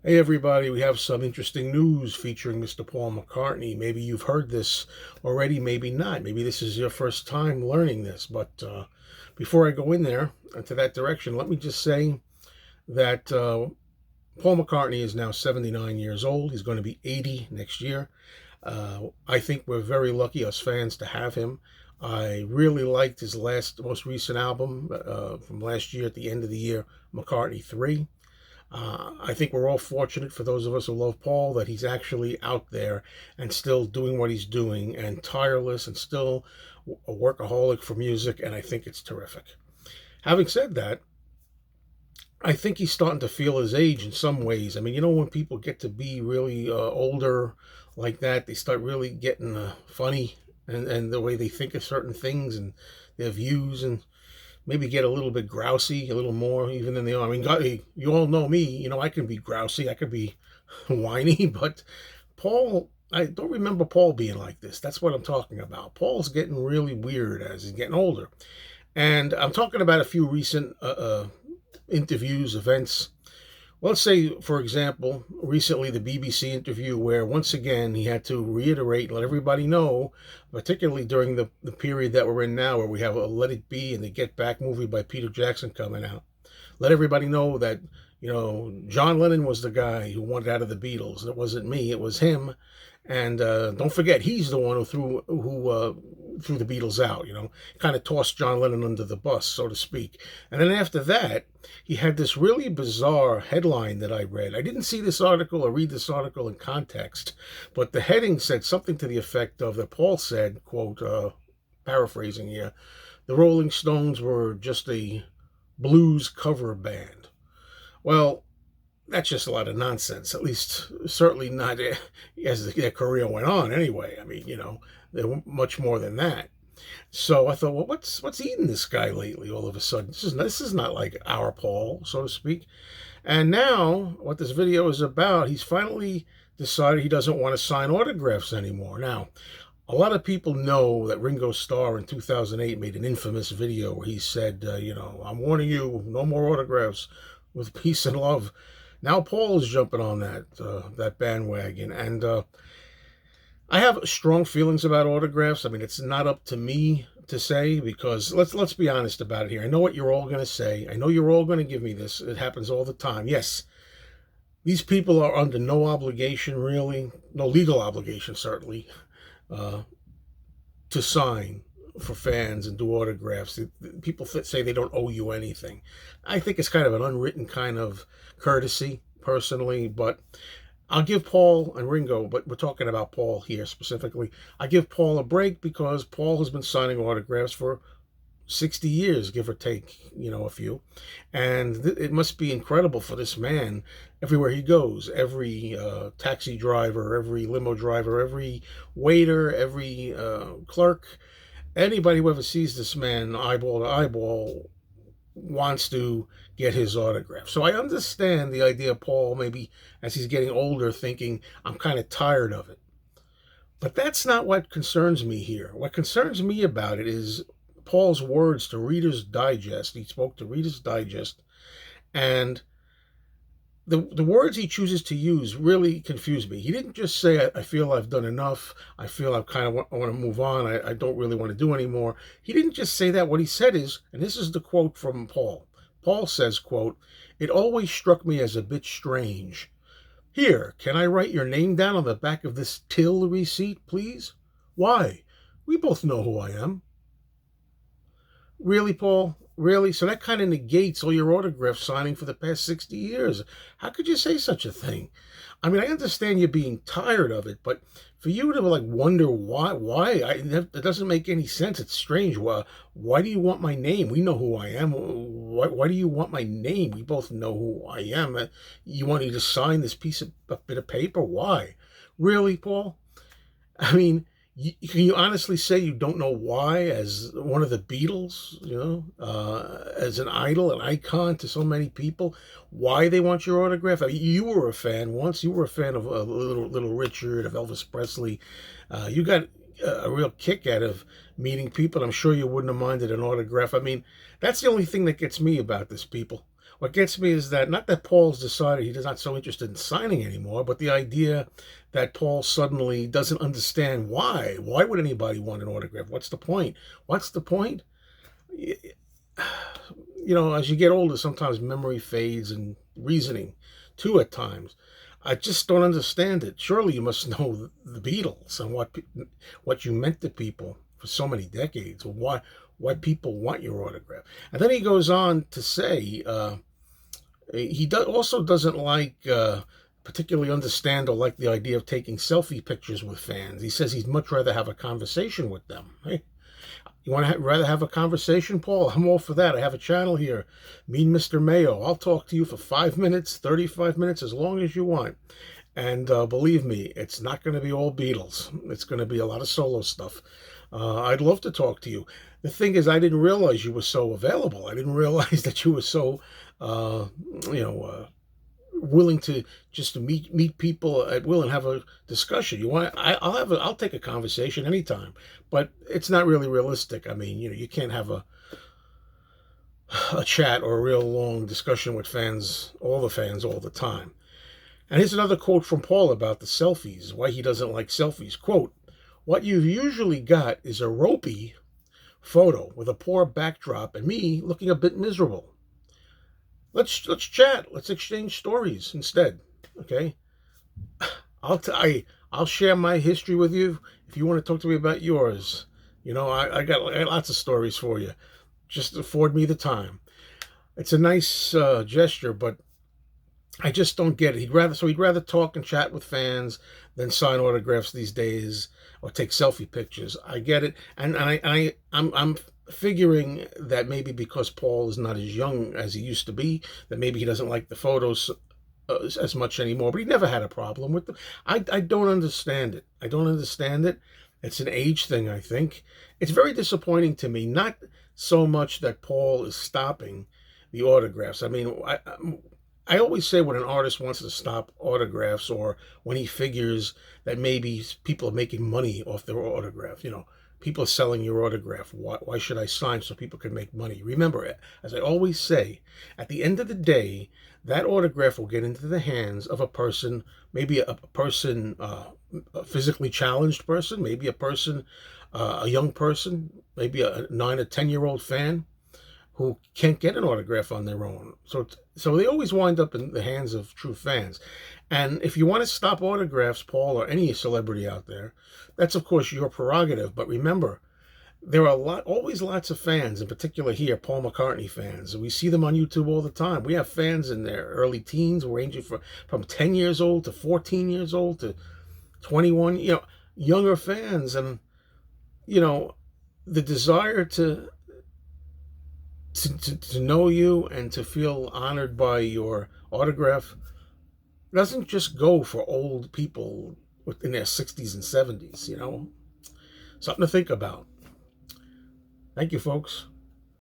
Hey everybody, we have some interesting news featuring Mr. Paul McCartney. Maybe you've heard this already, maybe not. Maybe this is your first time learning this. But before I go in there into that direction, let me just say that Paul McCartney is now 79 years old. He's going to be 80 next year. I think we're very lucky, us fans, to have him. I really liked his most recent album from last year at the end of the year, McCartney 3. I think we're all fortunate, for those of us who love Paul, that he's actually out there and still doing what he's doing and tireless and still a workaholic for music, and I think it's terrific. Having said that, I think he's starting to feel his age in some ways. I mean, when people get to be really older like that, they start really getting funny and the way they think of certain things and their views, and maybe get a little bit grousy, a little more even than they are. I mean, God, you all know me. I can be grousy, I can be whiny, but Paul, I don't remember Paul being like this. That's what I'm talking about. Paul's getting really weird as he's getting older. And I'm talking about a few recent interviews, events. Let's say, for example, recently the BBC interview where once again he had to reiterate, let everybody know, particularly during the period that we're in now where we have a Let It Be and the Get Back movie by Peter Jackson coming out. Let everybody know that, John Lennon was the guy who wanted out of the Beatles. And it wasn't me, it was him. And don't forget, he's the one who threw the Beatles out, kind of tossed John Lennon under the bus, so to speak. And then after that, he had this really bizarre headline that I read. I didn't see this article or read this article in context, but the heading said something to the effect of that Paul said, quote, paraphrasing here, the Rolling Stones were just a blues cover band. Well, that's just a lot of nonsense, at least certainly not as their career went on anyway. I mean, they were much more than that. So I thought, well, what's eating this guy lately all of a sudden? This is not like our Paul, so to speak. And now what this video is about, he's finally decided he doesn't want to sign autographs anymore. Now, a lot of people know that Ringo Starr in 2008 made an infamous video where he said, I'm warning you, no more autographs, with peace and love. Now Paul is jumping on that bandwagon, and I have strong feelings about autographs. I mean, it's not up to me to say, because let's be honest about it here. I know what you're all going to say. I know you're all going to give me this. It happens all the time. Yes, these people are under no obligation, really, no legal obligation, certainly, to sign for fans and do autographs. People say they don't owe you anything. I think it's kind of an unwritten kind of courtesy, personally, but I'll give Paul and Ringo, but we're talking about Paul here specifically. I give Paul a break because Paul has been signing autographs for 60 years, give or take, a few. And it must be incredible for this man everywhere he goes. Every taxi driver, every limo driver, every waiter, every clerk, anybody who ever sees this man eyeball to eyeball wants to get his autograph. So I understand the idea of Paul, maybe as he's getting older, thinking, I'm kind of tired of it. But that's not what concerns me here. What concerns me about it is Paul's words to Reader's Digest. He spoke to Reader's Digest, and the words he chooses to use really confuse me. He didn't just say, I feel I've done enough. I feel I kind of want to move on. I don't really want to do anymore. He didn't just say that. What he said is, and this is the quote from Paul. Paul says, quote, it always struck me as a bit strange. Here, can I write your name down on the back of this till receipt, please? Why? We both know who I am. Really, Paul? Really? So that kind of negates all your autograph signing for the past 60 years. How could you say such a thing? I mean, I understand you being tired of it, but for you to wonder why, it doesn't make any sense. It's strange. Why do you want my name? We know who I am. Why do you want my name? We both know who I am. You want me to sign this bit of paper? Why? Really, Paul? I mean, can you honestly say you don't know why, as one of the Beatles, as an idol, an icon to so many people, why they want your autograph? I mean, you were a fan once. You were a fan of Little Richard, of Elvis Presley. You got a real kick out of meeting people. I'm sure you wouldn't have minded an autograph. I mean, that's the only thing that gets me about this, people. What gets me is that not that Paul's decided he's not so interested in signing anymore, but the idea that Paul suddenly doesn't understand why. Why would anybody want an autograph? What's the point? What's the point? As you get older, sometimes memory fades and reasoning too at times. I just don't understand it. Surely you must know the Beatles and what you meant to people for so many decades, or why people want your autograph. And then he goes on to say also doesn't particularly understand or like the idea of taking selfie pictures with fans. He says he'd much rather have a conversation with them. Hey, you want to rather have a conversation, Paul? I'm all for that. I have a channel here, Mean Mr. Mayo. I'll talk to you for 5 minutes, 35 minutes, as long as you want. And believe me, it's not going to be all Beatles. It's going to be a lot of solo stuff. I'd love to talk to you. The thing is, I didn't realize you were so available. I didn't realize that you were so, willing to just meet people at will and have a discussion. I'll take a conversation anytime, but it's not really realistic. I mean, you can't have a chat or a real long discussion with all the fans all the time. And here's another quote from Paul about the selfies, why he doesn't like selfies. Quote, "What you've usually got is a ropey photo with a poor backdrop and me looking a bit miserable. Let's chat. Let's exchange stories instead. Okay? I'll share my history with you if you want to talk to me about yours. I got lots of stories for you. Just afford me the time." It's a nice gesture, but I just don't get it. He'd rather talk and chat with fans than sign autographs these days or take selfie pictures. I get it, and I'm figuring that maybe because Paul is not as young as he used to be, that maybe he doesn't like the photos as much anymore. But he never had a problem with them. I don't understand it. I don't understand it. It's an age thing, I think. It's very disappointing to me. Not so much that Paul is stopping the autographs. I mean, I always say when an artist wants to stop autographs, or when he figures that maybe people are making money off their autograph, people are selling your autograph. Why should I sign so people can make money? Remember, as I always say, at the end of the day, that autograph will get into the hands of a person, maybe a person, a physically challenged person, maybe a person, a young person, maybe a 9 or 10-year-old fan who can't get an autograph on their own. So they always wind up in the hands of true fans. And if you want to stop autographs, Paul, or any celebrity out there, that's of course your prerogative. But remember, there are always lots of fans, in particular here, Paul McCartney fans. We see them on YouTube all the time. We have fans in their early teens, ranging from 10 years old to 14 years old to 21, younger fans. And, the desire to know you and to feel honored by your autograph doesn't just go for old people in their 60s and 70s, Something to think about. Thank you, folks.